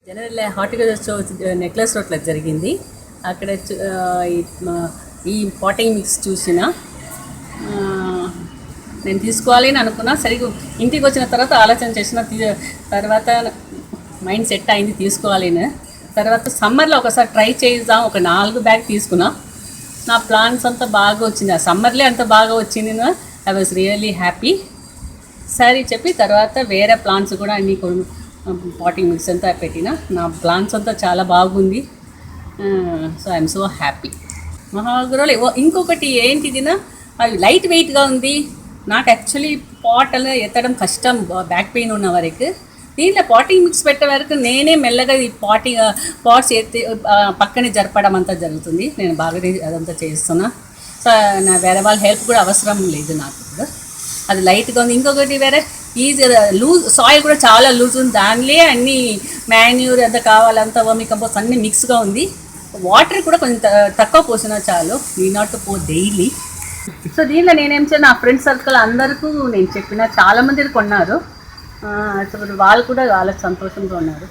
General horticulture show necklace రోడ్లో జరిగింది. అక్కడ ఈ పాటింగ్ మిక్స్ చూసిన నేను తీసుకోవాలి అని అనుకున్నా. సరిగ్గా ఇంటికి వచ్చిన తర్వాత ఆలోచన చేసిన తర్వాత మైండ్ సెట్ అయింది తీసుకోవాలి అని. తర్వాత సమ్మర్లో ఒకసారి ట్రై చేద్దాం, ఒక 4 బ్యాగ్ తీసుకున్నా. నా ప్లాన్స్ అంతా బాగా వచ్చింది. ఆ సమ్మర్లే అంత బాగా వచ్చింది. I was really happy. సరే చెప్పి తర్వాత వేరే ప్లాన్స్ కూడా అన్నీ పాటింగ్ మిక్స్ అంతా పెట్టిన. నా ప్లాన్స్ అంతా చాలా బాగుంది. So I'm so happy. మహాగ్రోలో ఇంకొకటి ఏంటిదినా, అవి లైట్ వెయిట్గా ఉంది. నాకు యాక్చువల్లీ పాటలు ఎత్తడం కష్టం, బ్యాక్ పెయిన్ ఉన్న వరకు. దీంట్లో పాటింగ్ మిక్స్ పెట్టే వరకు నేనే మెల్లగా ఈ పాట్స్ ఎత్తి పక్కనే జరపడం అంతా జరుగుతుంది. నేను బాగా అదంతా చేస్తున్నా. సో నా వేరే వాళ్ళ హెల్ప్ కూడా అవసరం లేదు నాకు ఇప్పుడు. అది లైట్గా ఉంది. ఇంకొకటి వేరే ఈజీగా లూజ్ సాయిల్ కూడా చాలా లూజ్ ఉంది. దానిలో అన్నీ మాన్యూర్ ఎంత కావాలంత వర్మి కంపోస్ట్ అన్నీ మిక్స్గా ఉంది. వాటర్ కూడా కొంచెం తక్కువ పోసినా చాలు, వీ నాట్ టు పో డైలీ. సో దీనిలో నేనేం చేయను, నా ఫ్రెండ్ సర్కిల్ అందరికీ నేను చెప్పిన, చాలామంది కొన్నారు. సో వాళ్ళు కూడా చాలా సంతోషంగా ఉన్నారు.